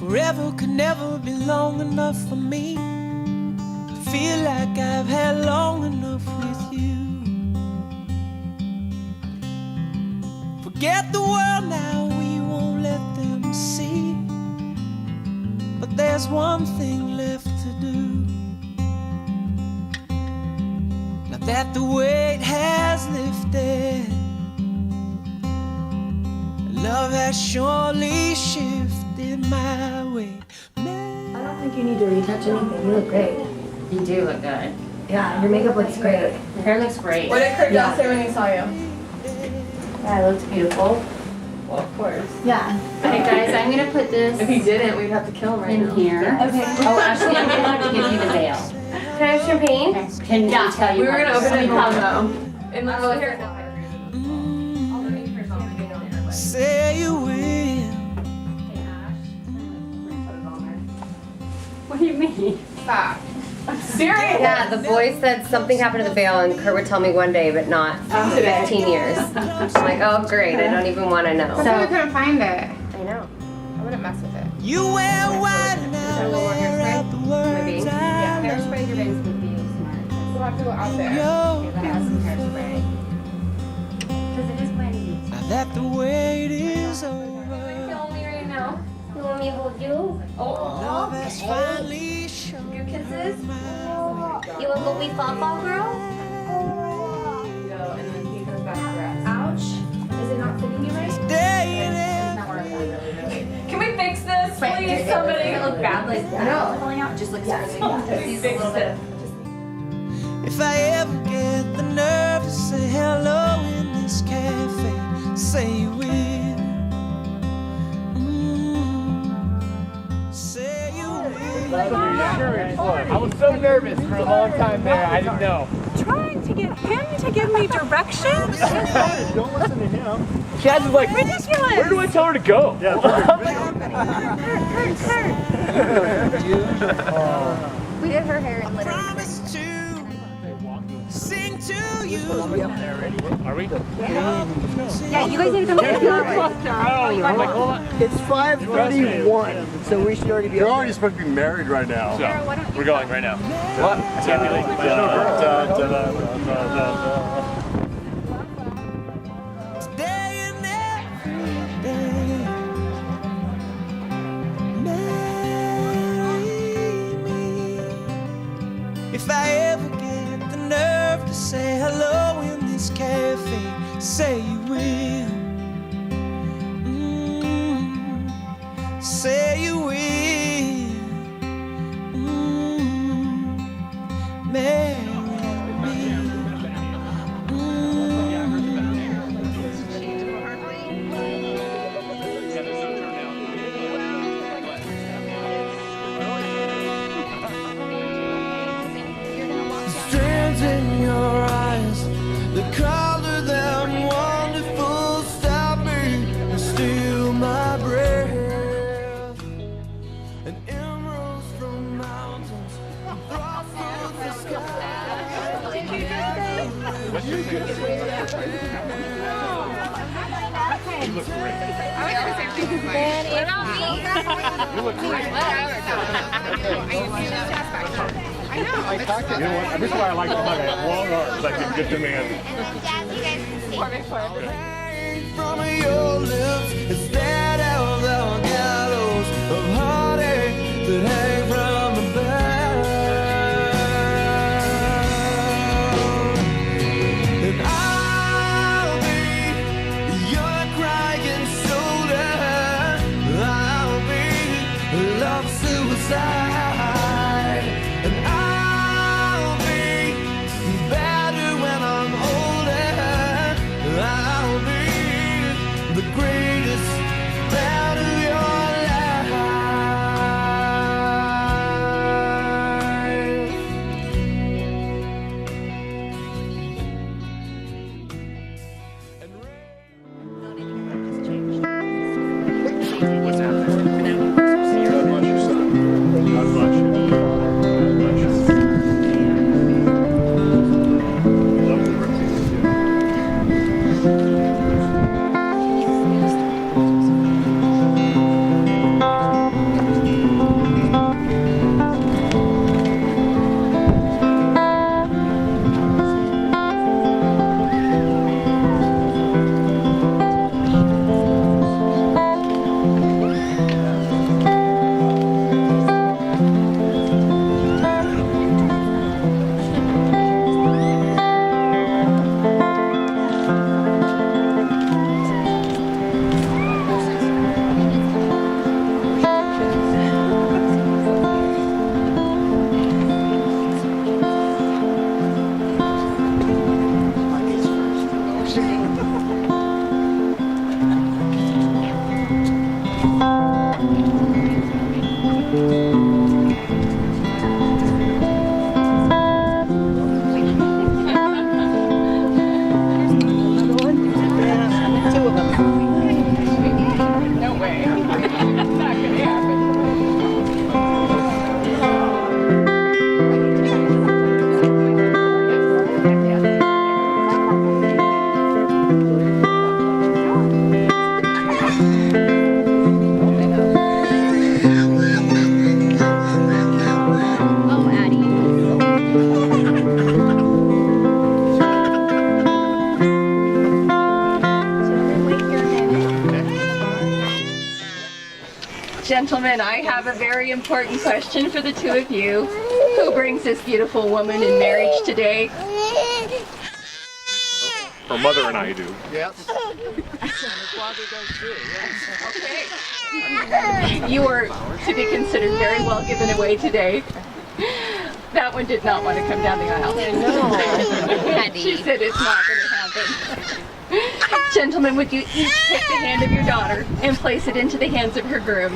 Forever could never be long enough for me to feel like I've had long enough with you. Forget the world now, we won't let them see. But there's one thing left to do. Now that the weight has lifted, love has surely shifted my way. I don't think you need to retouch anything. You look great. You do look good. Yeah, your makeup looks great. Your hair looks great. What did Kurt say when he saw you? Yeah, it looks beautiful. Well, of course. Yeah. Okay, guys, I'm gonna put this If he didn't, we'd have to kill him right in now. here. Okay. Oh, actually, I'm gonna have to give you the veil. Can I have champagne? Can we tell you? We were gonna open it how though. And let's go here. Say you will. What do you mean? Stop. I'm serious. Yeah, the boy said something happened to the veil, and Kurt would tell me one day, but not for 15 years. I'm like, oh, great, I don't even want to know. So we couldn't find it. I know. I wouldn't mess with it. You wear white and I wear out the words. Yeah, hairspray your bangs would be smart. We'll have to go out there. Yo, Have some hairspray. Because it is windy. now that the wait is over, Hold me right now. You want me to hold you? love has finally shown. Give kisses? You want to go be Fafa, girl? Go, and then he goes back to rest. Ouch. Is it not fitting you right? Staying in. Can we fix this, please? Somebody. Does it look bad like that? No. Pulling out just looks really Please fix it. If I ever get the nerve to say hello in this cafe, say you will. Say you will. I was so nervous for a long time there. I didn't know. Trying to get him to give me directions? Don't listen to him. Chaz is like, Ridiculous! where do I tell her to go? Yeah. We did her hair in litter. Promise to sing to you. Are we? Yeah, you guys need to come get your It's 5:31, so we should already be. You're already supposed to be married right now. So, we're going right now. What? I can't be late. Staying every day. Marry me. If I ever get the nerve to say hello in this cafe, say you will. Say you will. Marry me. Strands in your eyes, the color that wonderful, stop me and steal my breath. And emeralds from mountains, frost through the sky. You look great. I would do the same thing as mine. What about me? You look great. Whatever. I can see this aspect. I know. You know what? This is why I like to have long arms. I can get them in. From your lips, instead of the gallows of heartache that hang from above. And I'll be your crying shoulder. I'll be love suicide. And I'll be better when I'm older. I'll be the greatest fan of your gentlemen, I have a very important question for the two of you. Who brings this beautiful woman in marriage today? Her mother and I do. Yes. Okay. You are to be considered very well given away today. That one did not want to come down the aisle. No. She said it's not going to happen. Gentlemen, would you each take the hand of your daughter and place it into the hands of her groom?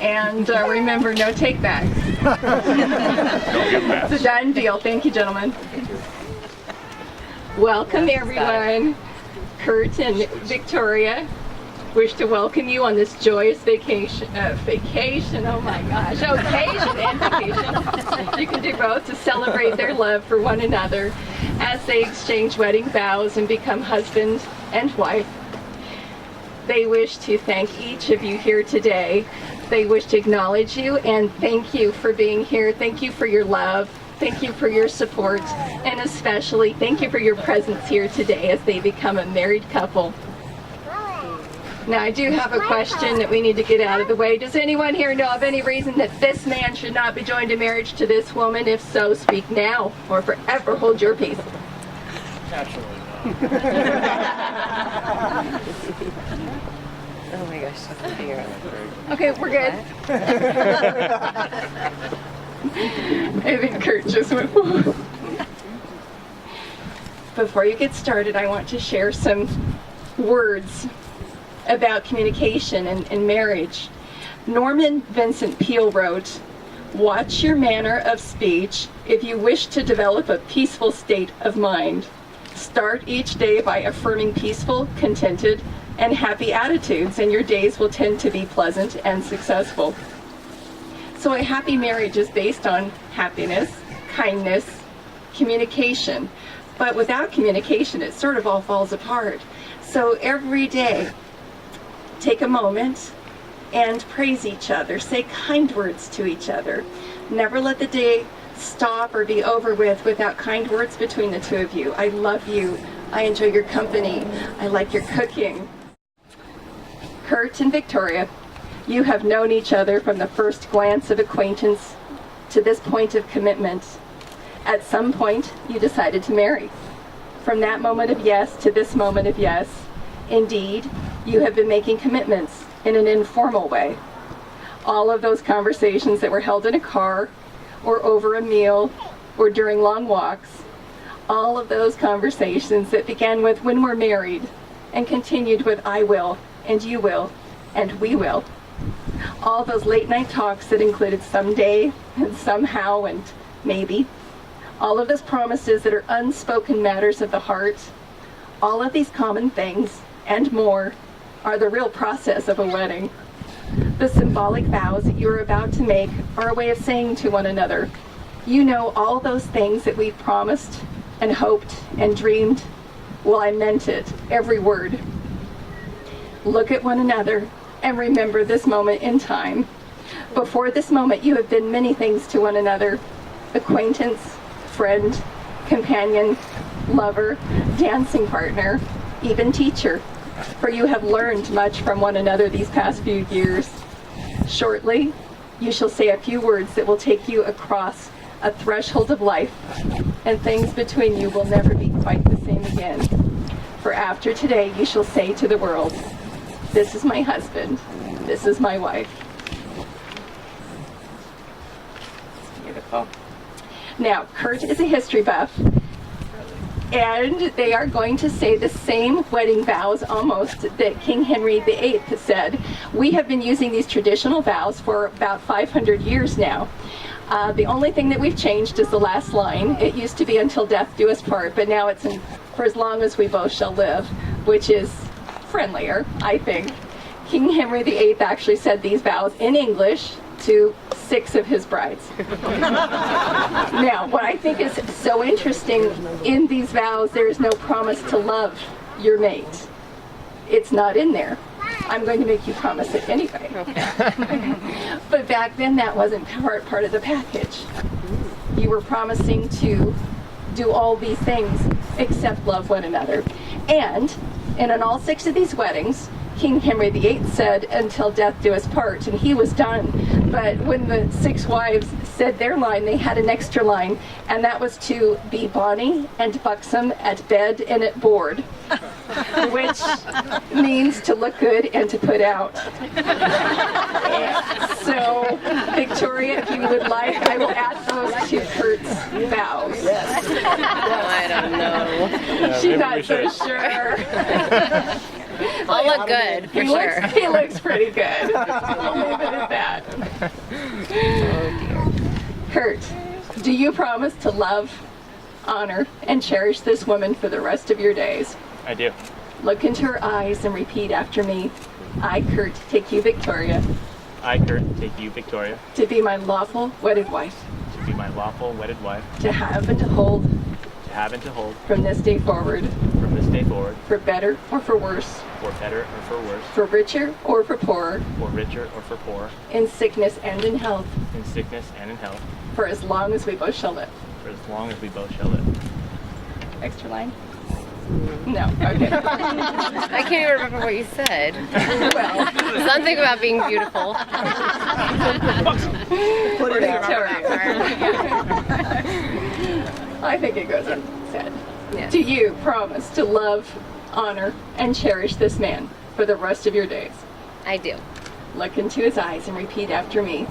And remember, no take backs. It's a done deal. Thank you, gentlemen. Welcome, everyone. Kurt and Victoria wish to welcome you on this joyous occasion, and vacation. You can do both to celebrate their love for one another as they exchange wedding vows and become husband and wife. They wish to thank each of you here today. They wish to acknowledge you and thank you for being here. Thank you for your love. Thank you for your support, and especially thank you for your presence here today as they become a married couple. Now, I do have a question that we need to get out of the way. Does anyone here know of any reason that this man should not be joined in marriage to this woman? If so, speak now or forever hold your peace. Naturally. Oh my gosh, she's a finger. Okay, we're good. I think Kurt just went, whoa. Before you get started, I want to share some words about communication and marriage. Norman Vincent Peale wrote, "Watch your manner of speech if you wish to develop a peaceful state of mind. Start each day by affirming peaceful, contented, and happy attitudes, and your days will tend to be pleasant and successful." So a happy marriage is based on happiness, kindness, communication. But without communication, it sort of all falls apart. So every day, take a moment and praise each other. Say kind words to each other. Never let the day stop or be over with without kind words between the two of you. I love you. I enjoy your company. I like your cooking. Kurt and Victoria, you have known each other from the first glance of acquaintance to this point of commitment. At some point, you decided to marry. From that moment of yes to this moment of yes, indeed, you have been making commitments in an informal way. All of those conversations that were held in a car, or over a meal, or during long walks, all of those conversations that began with "when we're married," and continued with "I will," and "you will," and "we will." All those late night talks that included "someday," and "somehow," and "maybe." All of those promises that are unspoken matters of the heart. All of these common things, and more, are the real process of a wedding. The symbolic vows that you're about to make are a way of saying to one another, "You know all those things that we've promised and hoped and dreamed? Well, I meant it, every word." Look at one another and remember this moment in time. Before this moment, you have been many things to one another: acquaintance, friend, companion, lover, dancing partner, even teacher. For you have learned much from one another these past few years. Shortly, you shall say a few words that will take you across a threshold of life, and things between you will never be quite the same again. For after today, you shall say to the world, "This is my husband, this is my wife." Beautiful. Now, Kurt is a history buff, and they are going to say the same wedding vows almost that King Henry VIII said. We have been using these traditional vows for about 500 years now. The only thing that we've changed is the last line. It used to be "until death do us part," but now it's "for as long as we both shall live," which is friendlier, I think. King Henry VIII actually said these vows in English to 6 of his brides. Now, what I think is so interesting, in these vows, there is no promise to love your mate. It's not in there. I'm going to make you promise it anyway. But back then, that wasn't part of the package. You were promising to do all these things except love one another. And in all 6 of these weddings, King Henry VIII said, "Until death do us part," and he was done. But when the 6 wives said their line, they had an extra line, and that was to be bonny and buxom at bed and at board, which means to look good and to put out. So, Victoria, if you would like, I will add those to Kurt's vows. I don't know. She's not so sure. I'll look good, for sure. He looks pretty good. I'll leave it at that. Kurt, do you promise to love, honor, and cherish this woman for the rest of your days? I do. Look into her eyes and repeat after me. I, Kurt, take you, Victoria, I, Kurt, take you, Victoria, to be my lawful wedded wife, to be my lawful wedded wife, to have and to hold from this day forward, for better or for worse, for richer or for poorer, in sickness and in health, for as long as we both shall live. Extra line? No, okay. I can't even remember what you said. Well, Something about being beautiful. Put it out. I think it goes unsaid. Yeah. Do you promise to love, honor, and cherish this man for the rest of your days? I do. Look into his eyes and repeat after me.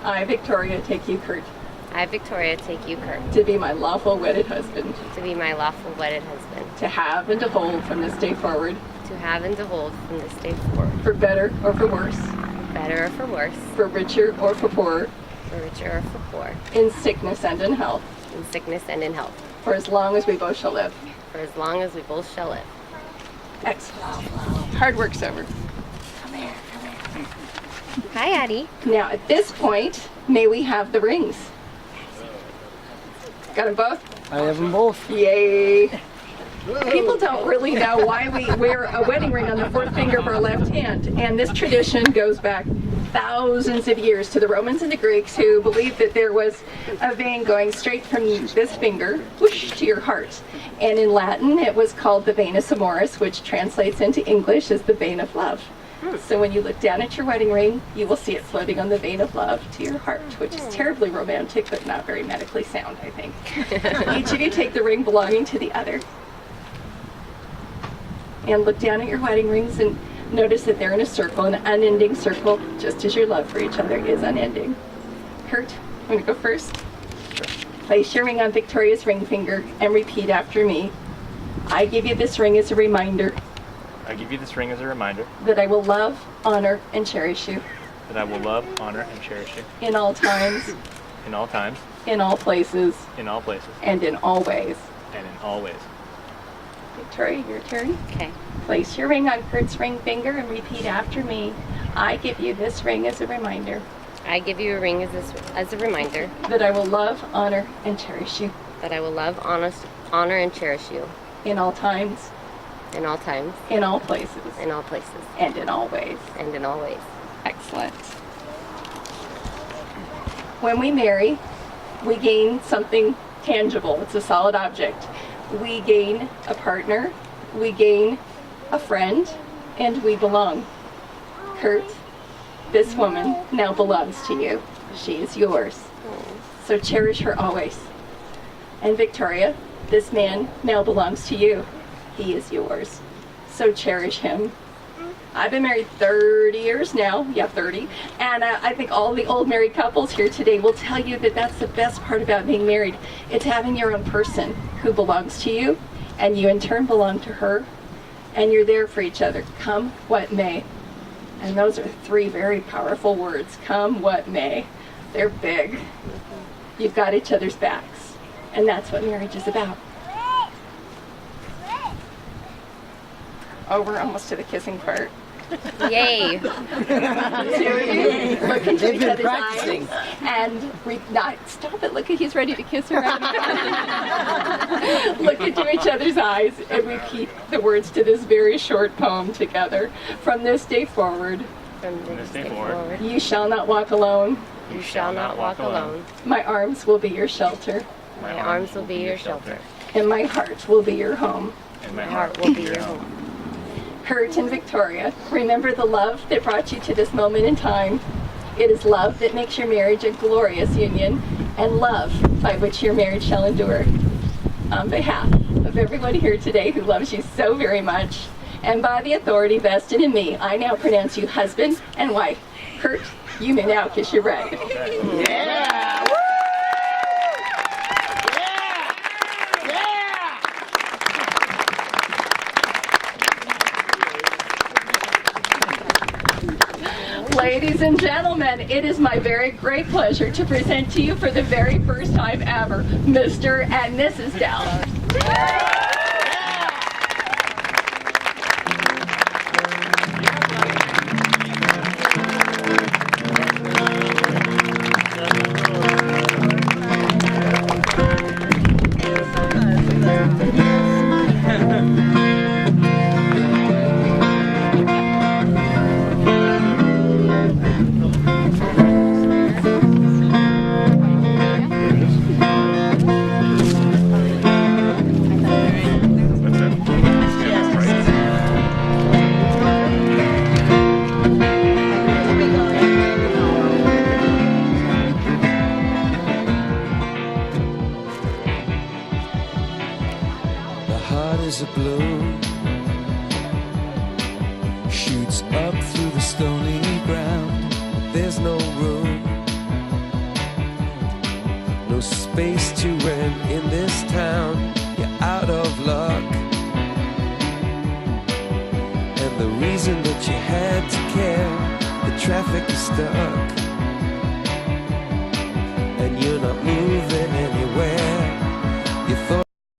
I, Victoria, take you, Kurt, I, Victoria, take you, Kurt, to be my lawful wedded husband, to be my lawful wedded husband, to have and to hold from this day forward, to have and to hold from this day forward, for better or for worse, better or for worse, for richer or for poorer, for richer or for poor, in sickness and in health, in sickness and in health, for as long as we both shall live. for as long as we both shall live. Excellent. Hard work's over. Hi, Addie. Now, at this point, may we have the rings? Got them both? I have them both. Yay! People don't really know why we wear a wedding ring on the 4th finger of our left hand, and this tradition goes back thousands of years to the Romans and the Greeks, who believed that there was a vein going straight from this finger, whoosh, to your heart. And in Latin, it was called the venus amoris, which translates into English as the vein of love. So when you look down at your wedding ring, you will see it floating on the vein of love to your heart, which is terribly romantic, but not very medically sound, I think. Each of you take the ring belonging to the other. And look down at your wedding rings and notice that they're in a circle, an unending circle, just as your love for each other is unending. Kurt, I'm going to go first. Place your ring on Victoria's ring finger and repeat after me. I give you this ring as a reminder I give you this ring as a reminder that I will love, honor, and cherish you that I will love, honor, and cherish you in all times, in all times, in all places, in all places, and in all ways. and in all ways. Victoria, your turn. Okay. Place your ring on Kurt's ring finger and repeat after me. I give you this ring as a reminder I give you a ring as a reminder that I will love, honor, and cherish you that I will love, honor, and cherish you in all times, in all times, in all places, in all places, and in all ways. and in all ways. Excellent. When we marry, we gain something tangible. It's a solid object. We gain a partner, we gain a friend, and we belong. Kurt, this woman now belongs to you. She is yours. So cherish her always. And Victoria, this man now belongs to you. He is yours. So cherish him. I've been married 30 years now. Yeah, 30. And I think all the old married couples here today will tell you that that's the best part about being married. It's having your own person who belongs to you, and you in turn belong to her, and you're there for each other, come what may. And those are 3 very powerful words, come what may. They're big. You've got each other's backs, and that's what marriage is about. Oh, we're almost to the kissing part. Yay! Look into They've each been other's practicing. eyes and stop it. Look, he's ready to kiss her. Look into each other's eyes and repeat the words to this very short poem together. From this day forward, From this day forward, you shall not walk alone. you shall not walk alone. My arms will be your shelter, My arms will be your shelter, and my heart will be your home. and my heart will be your home. Kurt and Victoria, remember the love that brought you to this moment in time. It is love that makes your marriage a glorious union, and love by which your marriage shall endure. On behalf of everyone here today who loves you so very much, and by the authority vested in me, I now pronounce you husband and wife. Kurt, you may now kiss your bride. Yeah! Woo! Yeah! Yeah! Ladies and gentlemen, it is my very great pleasure to present to you for the very first time ever, Mr. and Mrs. Dell. Is a bloom shoots up through the stony ground. There's no room, no space to rent in this town. You're out of luck, and the reason that you had to care, the traffic is stuck.